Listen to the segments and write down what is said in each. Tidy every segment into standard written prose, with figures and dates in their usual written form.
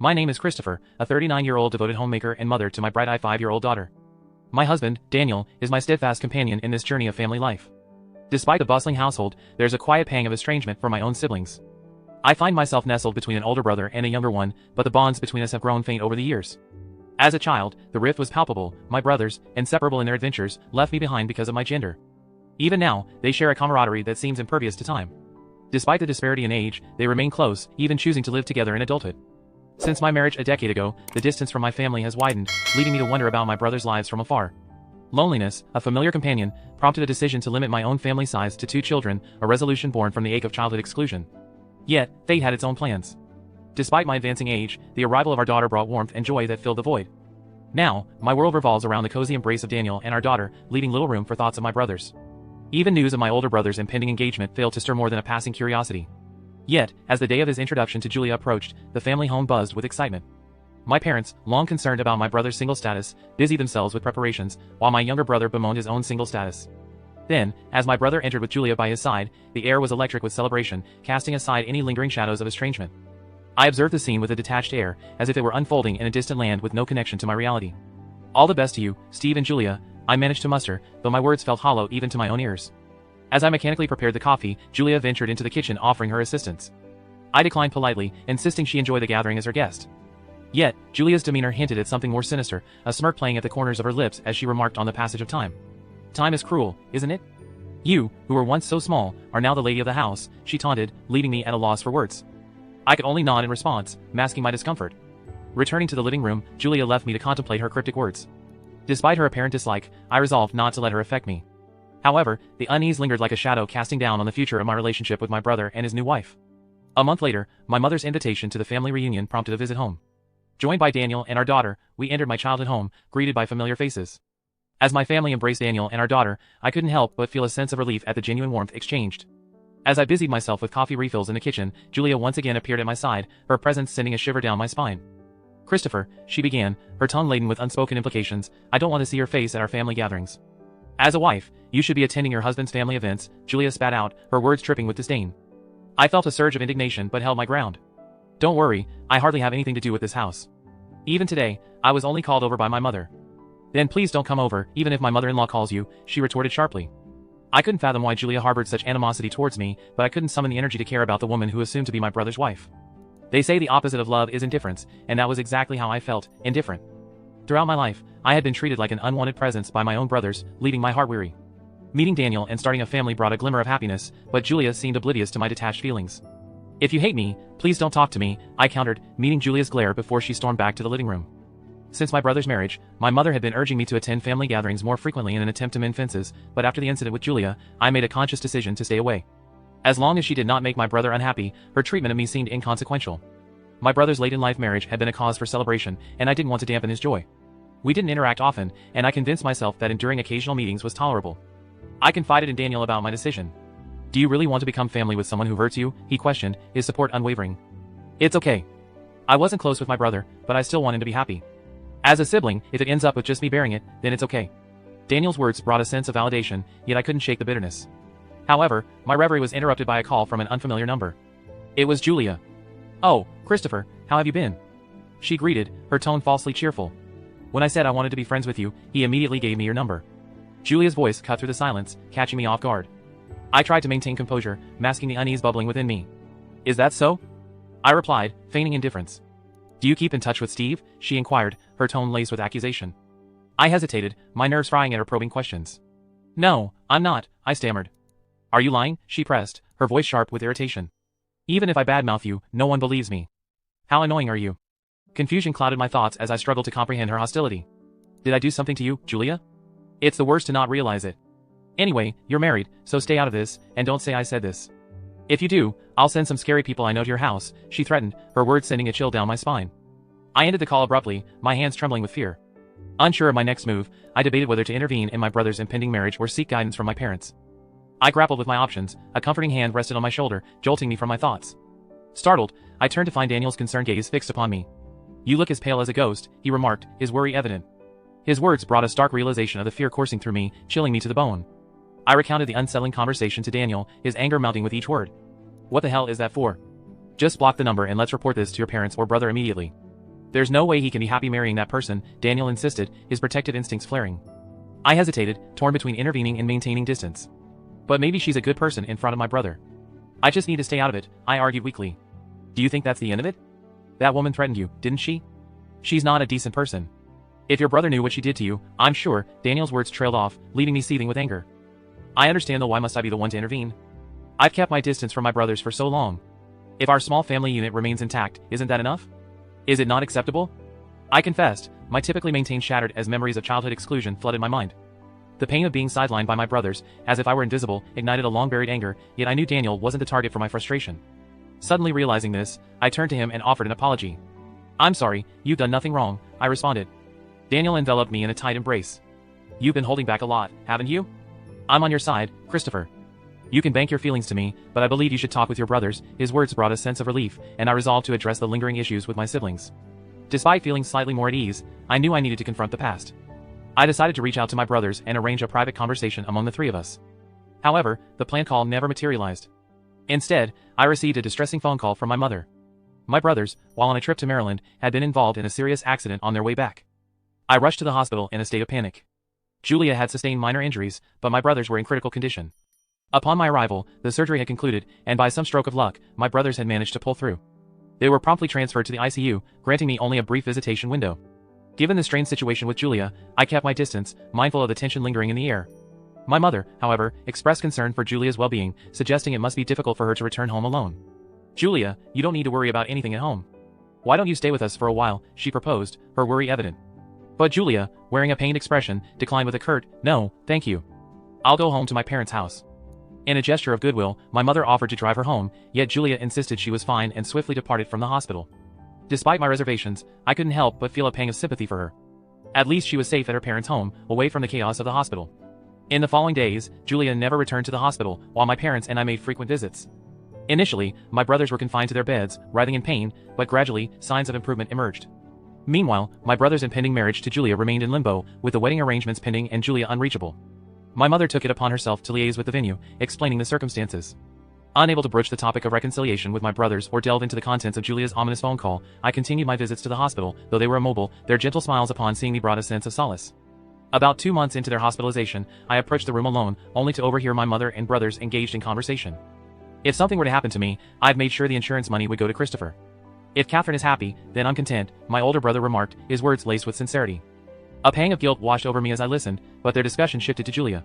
My name is Christopher, a 39-year-old devoted homemaker and mother to my bright-eyed 5-year-old daughter. My husband, Daniel, is my steadfast companion in this journey of family life. Despite the bustling household, there's a quiet pang of estrangement for my own siblings. I find myself nestled between an older brother and a younger one, but the bonds between us have grown faint over the years. As a child, the rift was palpable. My brothers, inseparable in their adventures, left me behind because of my gender. Even now, they share a camaraderie that seems impervious to time. Despite the disparity in age, they remain close, even choosing to live together in adulthood. Since my marriage a decade ago, the distance from my family has widened, leading me to wonder about my brothers' lives from afar. Loneliness, a familiar companion, prompted a decision to limit my own family size to 2 children, a resolution born from the ache of childhood exclusion. Yet, fate had its own plans. Despite my advancing age, the arrival of our daughter brought warmth and joy that filled the void. Now, my world revolves around the cozy embrace of Daniel and our daughter, leaving little room for thoughts of my brothers. Even news of my older brother's impending engagement failed to stir more than a passing curiosity. Yet, as the day of his introduction to Julia approached, the family home buzzed with excitement. My parents, long concerned about my brother's single status, busied themselves with preparations, while my younger brother bemoaned his own single status. Then, as my brother entered with Julia by his side, the air was electric with celebration, casting aside any lingering shadows of estrangement. I observed the scene with a detached air, as if it were unfolding in a distant land with no connection to my reality. "All the best to you, Steve and Julia," I managed to muster, though my words felt hollow even to my own ears. As I mechanically prepared the coffee, Julia ventured into the kitchen offering her assistance. I declined politely, insisting she enjoy the gathering as her guest. Yet, Julia's demeanor hinted at something more sinister, a smirk playing at the corners of her lips as she remarked on the passage of time. "Time is cruel, isn't it? You, who were once so small, are now the lady of the house," she taunted, leaving me at a loss for words. I could only nod in response, masking my discomfort. Returning to the living room, Julia left me to contemplate her cryptic words. Despite her apparent dislike, I resolved not to let her affect me. However, the unease lingered like a shadow casting down on the future of my relationship with my brother and his new wife. A month later, my mother's invitation to the family reunion prompted a visit home. Joined by Daniel and our daughter, we entered my childhood home, greeted by familiar faces. As my family embraced Daniel and our daughter, I couldn't help but feel a sense of relief at the genuine warmth exchanged. As I busied myself with coffee refills in the kitchen, Julia once again appeared at my side, her presence sending a shiver down my spine. "Christopher," she began, her tone laden with unspoken implications, "I don't want to see your face at our family gatherings. As a wife, you should be attending your husband's family events," Julia spat out, her words dripping with disdain. I felt a surge of indignation but held my ground. "Don't worry, I hardly have anything to do with this house. Even today, I was only called over by my mother." "Then please don't come over, even if my mother-in-law calls you," she retorted sharply. I couldn't fathom why Julia harbored such animosity towards me, but I couldn't summon the energy to care about the woman who assumed to be my brother's wife. They say the opposite of love is indifference, and that was exactly how I felt, indifferent. Throughout my life, I had been treated like an unwanted presence by my own brothers, leaving my heart weary. Meeting Daniel and starting a family brought a glimmer of happiness, but Julia seemed oblivious to my detached feelings. "If you hate me, please don't talk to me," I countered, meeting Julia's glare before she stormed back to the living room. Since my brother's marriage, my mother had been urging me to attend family gatherings more frequently in an attempt to mend fences, but after the incident with Julia, I made a conscious decision to stay away. As long as she did not make my brother unhappy, her treatment of me seemed inconsequential. My brother's late-in-life marriage had been a cause for celebration, and I didn't want to dampen his joy. We didn't interact often, and I convinced myself that enduring occasional meetings was tolerable. I confided in Daniel about my decision. "Do you really want to become family with someone who hurts you?" he questioned, his support unwavering. "It's okay. I wasn't close with my brother, but I still want him to be happy. As a sibling, if it ends up with just me bearing it, then it's okay." Daniel's words brought a sense of validation, yet I couldn't shake the bitterness. However, my reverie was interrupted by a call from an unfamiliar number. It was Julia. "Oh, Christopher, how have you been?" she greeted, her tone falsely cheerful. "When I said I wanted to be friends with you, he immediately gave me your number." Julia's voice cut through the silence, catching me off guard. I tried to maintain composure, masking the unease bubbling within me. "Is that so?" I replied, feigning indifference. "Do you keep in touch with Steve?" she inquired, her tone laced with accusation. I hesitated, my nerves frying at her probing questions. "No, I'm not," I stammered. "Are you lying?" she pressed, her voice sharp with irritation. "Even if I badmouth you, no one believes me. How annoying are you?" Confusion clouded my thoughts as I struggled to comprehend her hostility. "Did I do something to you, Julia? It's the worst to not realize it. Anyway, you're married, so stay out of this, and don't say I said this. If you do, I'll send some scary people I know to your house," she threatened, her words sending a chill down my spine. I ended the call abruptly, my hands trembling with fear. Unsure of my next move, I debated whether to intervene in my brother's impending marriage or seek guidance from my parents. I grappled with my options, a comforting hand rested on my shoulder, jolting me from my thoughts. Startled, I turned to find Daniel's concerned gaze fixed upon me. "You look as pale as a ghost," he remarked, his worry evident. His words brought a stark realization of the fear coursing through me, chilling me to the bone. I recounted the unsettling conversation to Daniel, his anger mounting with each word. "What the hell is that for? Just block the number and let's report this to your parents or brother immediately." There's no way he can be happy marrying that person, Daniel insisted, his protective instincts flaring. I hesitated, torn between intervening and maintaining distance. But maybe she's a good person in front of my brother. I just need to stay out of it, I argued weakly. Do you think that's the end of it? That woman threatened you, didn't she? She's not a decent person. If your brother knew what she did to you, I'm sure. Daniel's words trailed off, leaving me seething with anger. I understand though, why must I be the one to intervene? I've kept my distance from my brothers for so long. If our small family unit remains intact, isn't that enough? Is it not acceptable? I confessed, my typically maintained shattered as memories of childhood exclusion flooded my mind. The pain of being sidelined by my brothers, as if I were invisible, ignited a long-buried anger, yet I knew Daniel wasn't the target for my frustration. Suddenly realizing this, I turned to him and offered an apology. I'm sorry, you've done nothing wrong, I responded. Daniel enveloped me in a tight embrace. You've been holding back a lot, haven't you? I'm on your side, Christopher. You can bank your feelings to me, but I believe you should talk with your brothers. His words brought a sense of relief, and I resolved to address the lingering issues with my siblings. Despite feeling slightly more at ease, I knew I needed to confront the past. I decided to reach out to my brothers and arrange a private conversation among the three of us. However, the planned call never materialized. Instead, I received a distressing phone call from my mother. My brothers, while on a trip to Maryland, had been involved in a serious accident on their way back. I rushed to the hospital in a state of panic. Julia had sustained minor injuries, but my brothers were in critical condition. Upon my arrival, the surgery had concluded, and by some stroke of luck, my brothers had managed to pull through. They were promptly transferred to the ICU, granting me only a brief visitation window. Given the strained situation with Julia, I kept my distance, mindful of the tension lingering in the air. My mother, however, expressed concern for Julia's well-being, suggesting it must be difficult for her to return home alone. Julia, you don't need to worry about anything at home. Why don't you stay with us for a while, she proposed, her worry evident. But Julia, wearing a pained expression, declined with a curt, no, thank you. I'll go home to my parents' house. In a gesture of goodwill, my mother offered to drive her home, yet Julia insisted she was fine and swiftly departed from the hospital. Despite my reservations, I couldn't help but feel a pang of sympathy for her. At least she was safe at her parents' home, away from the chaos of the hospital. In the following days, Julia never returned to the hospital, while my parents and I made frequent visits. Initially, my brothers were confined to their beds, writhing in pain, but gradually, signs of improvement emerged. Meanwhile, my brother's impending marriage to Julia remained in limbo, with the wedding arrangements pending and Julia unreachable. My mother took it upon herself to liaise with the venue, explaining the circumstances. Unable to broach the topic of reconciliation with my brothers or delve into the contents of Julia's ominous phone call, I continued my visits to the hospital. Though they were immobile, their gentle smiles upon seeing me brought a sense of solace. About 2 months into their hospitalization, I approached the room alone, only to overhear my mother and brothers engaged in conversation. If something were to happen to me, I've made sure the insurance money would go to Christopher. If Catherine is happy, then I'm content, my older brother remarked, his words laced with sincerity. A pang of guilt washed over me as I listened, but their discussion shifted to Julia.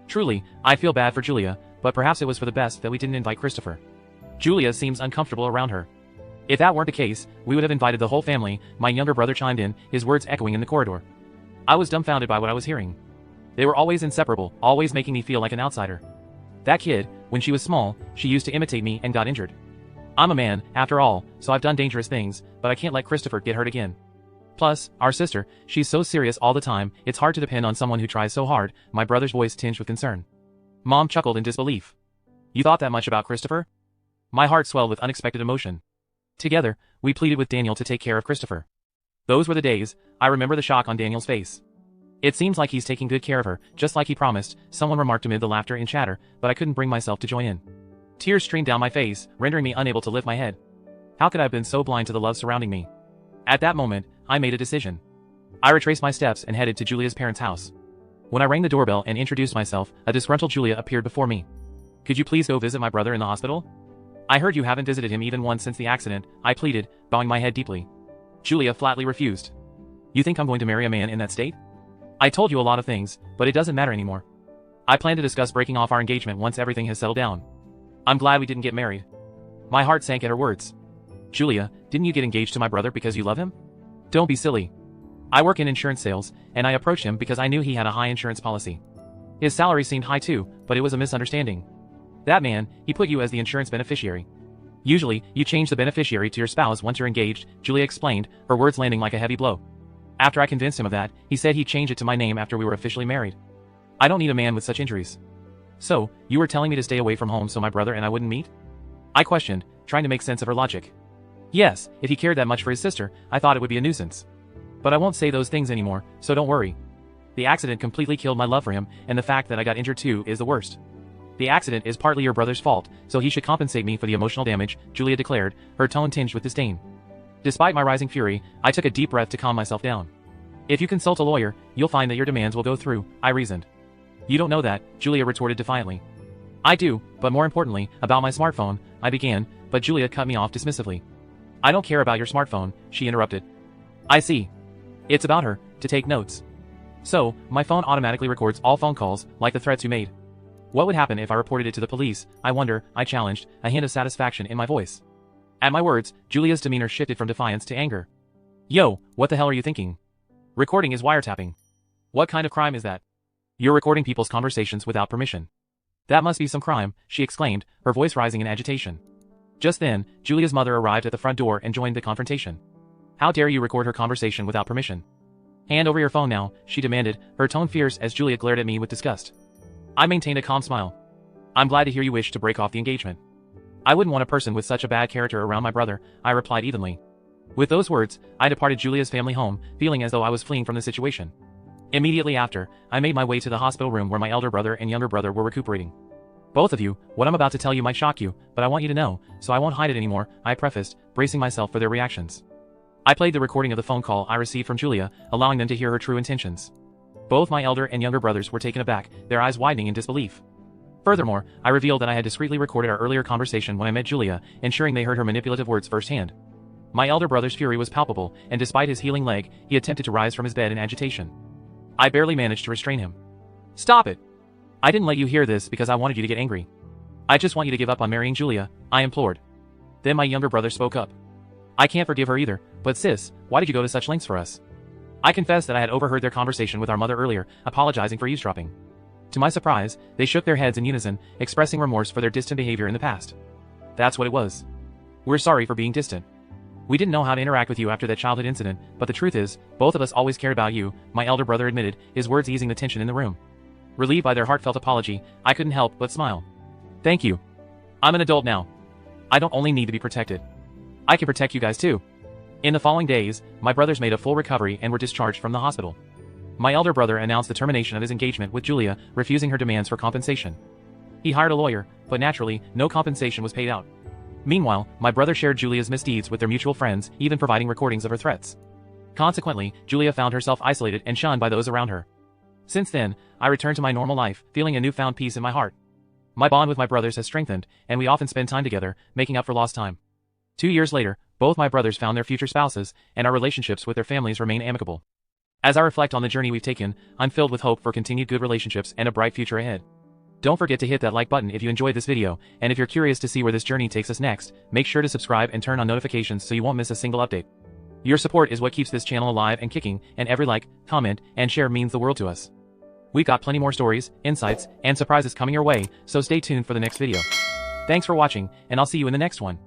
Truly, I feel bad for Julia, but perhaps it was for the best that we didn't invite Christopher. Julia seems uncomfortable around her. If that weren't the case, we would have invited the whole family, my younger brother chimed in, his words echoing in the corridor. I was dumbfounded by what I was hearing. They were always inseparable, always making me feel like an outsider. That kid, when she was small, she used to imitate me and got injured. I'm a man, after all, so I've done dangerous things, but I can't let Christopher get hurt again. Plus, our sister, she's so serious all the time, it's hard to depend on someone who tries so hard, my brother's voice tinged with concern. Mom chuckled in disbelief. You thought that much about Christopher? My heart swelled with unexpected emotion. Together, we pleaded with Daniel to take care of Christopher. Those were the days. I remember the shock on Daniel's face. It seems like he's taking good care of her, just like he promised, someone remarked amid the laughter and chatter, but I couldn't bring myself to join in. Tears streamed down my face, rendering me unable to lift my head. How could I have been so blind to the love surrounding me? At that moment, I made a decision. I retraced my steps and headed to Julia's parents' house. When I rang the doorbell and introduced myself, a disgruntled Julia appeared before me. Could you please go visit my brother in the hospital? I heard you haven't visited him even once since the accident, I pleaded, bowing my head deeply. Julia flatly refused. You think I'm going to marry a man in that state? I told you a lot of things, but it doesn't matter anymore. I plan to discuss breaking off our engagement once everything has settled down. I'm glad we didn't get married. My heart sank at her words. Julia, didn't you get engaged to my brother because you love him? Don't be silly. I work in insurance sales, and I approached him because I knew he had a high insurance policy. His salary seemed high too, but it was a misunderstanding. That man, he put you as the insurance beneficiary. Usually, you change the beneficiary to your spouse once you're engaged, Julia explained, her words landing like a heavy blow. After I convinced him of that, he said he'd change it to my name after we were officially married. I don't need a man with such injuries. So, you were telling me to stay away from home so my brother and I wouldn't meet? I questioned, trying to make sense of her logic. Yes, if he cared that much for his sister, I thought it would be a nuisance. But I won't say those things anymore, so don't worry. The accident completely killed my love for him, and the fact that I got injured too is the worst. The accident is partly your brother's fault, so he should compensate me for the emotional damage, Julia declared, her tone tinged with disdain. Despite my rising fury, I took a deep breath to calm myself down. If you consult a lawyer, you'll find that your demands will go through, I reasoned. You don't know that, Julia retorted defiantly. I do, but more importantly, about my smartphone, I began, but Julia cut me off dismissively. I don't care about your smartphone, she interrupted. I see. It's about her, to take notes. So, my phone automatically records all phone calls, like the threats you made. What would happen if I reported it to the police, I wonder, I challenged, a hint of satisfaction in my voice. At my words, Julia's demeanor shifted from defiance to anger. Yo, what the hell are you thinking? Recording is wiretapping. What kind of crime is that? You're recording people's conversations without permission. That must be some crime, she exclaimed, her voice rising in agitation. Just then, Julia's mother arrived at the front door and joined the confrontation. How dare you record her conversation without permission? Hand over your phone now, she demanded, her tone fierce as Julia glared at me with disgust. I maintained a calm smile. I'm glad to hear you wish to break off the engagement. I wouldn't want a person with such a bad character around my brother, I replied evenly. With those words, I departed Julia's family home, feeling as though I was fleeing from the situation. Immediately after, I made my way to the hospital room where my elder brother and younger brother were recuperating. Both of you, what I'm about to tell you might shock you, but I want you to know, so I won't hide it anymore, I prefaced, bracing myself for their reactions. I played the recording of the phone call I received from Julia, allowing them to hear her true intentions. Both my elder and younger brothers were taken aback, their eyes widening in disbelief. Furthermore, I revealed that I had discreetly recorded our earlier conversation when I met Julia, ensuring they heard her manipulative words firsthand. My elder brother's fury was palpable, and despite his healing leg, he attempted to rise from his bed in agitation. I barely managed to restrain him. Stop it! I didn't let you hear this because I wanted you to get angry. I just want you to give up on marrying Julia, I implored. Then my younger brother spoke up. I can't forgive her either, but sis, why did you go to such lengths for us? I confessed that I had overheard their conversation with our mother earlier, apologizing for eavesdropping. To my surprise, they shook their heads in unison, expressing remorse for their distant behavior in the past. That's what it was. We're sorry for being distant. We didn't know how to interact with you after that childhood incident, but the truth is, both of us always cared about you, my elder brother admitted, his words easing the tension in the room. Relieved by their heartfelt apology, I couldn't help but smile. Thank you. I'm an adult now. I don't only need to be protected. I can protect you guys too. In the following days, my brothers made a full recovery and were discharged from the hospital. My elder brother announced the termination of his engagement with Julia, refusing her demands for compensation. He hired a lawyer, but naturally, no compensation was paid out. Meanwhile, my brother shared Julia's misdeeds with their mutual friends, even providing recordings of her threats. Consequently, Julia found herself isolated and shunned by those around her. Since then, I returned to my normal life, feeling a newfound peace in my heart. My bond with my brothers has strengthened, and we often spend time together, making up for lost time. 2 years later, both my brothers found their future spouses, and our relationships with their families remain amicable. As I reflect on the journey we've taken, I'm filled with hope for continued good relationships and a bright future ahead. Don't forget to hit that like button if you enjoyed this video, and if you're curious to see where this journey takes us next, make sure to subscribe and turn on notifications so you won't miss a single update. Your support is what keeps this channel alive and kicking, and every like, comment, and share means the world to us. We've got plenty more stories, insights, and surprises coming your way, so stay tuned for the next video. Thanks for watching, and I'll see you in the next one.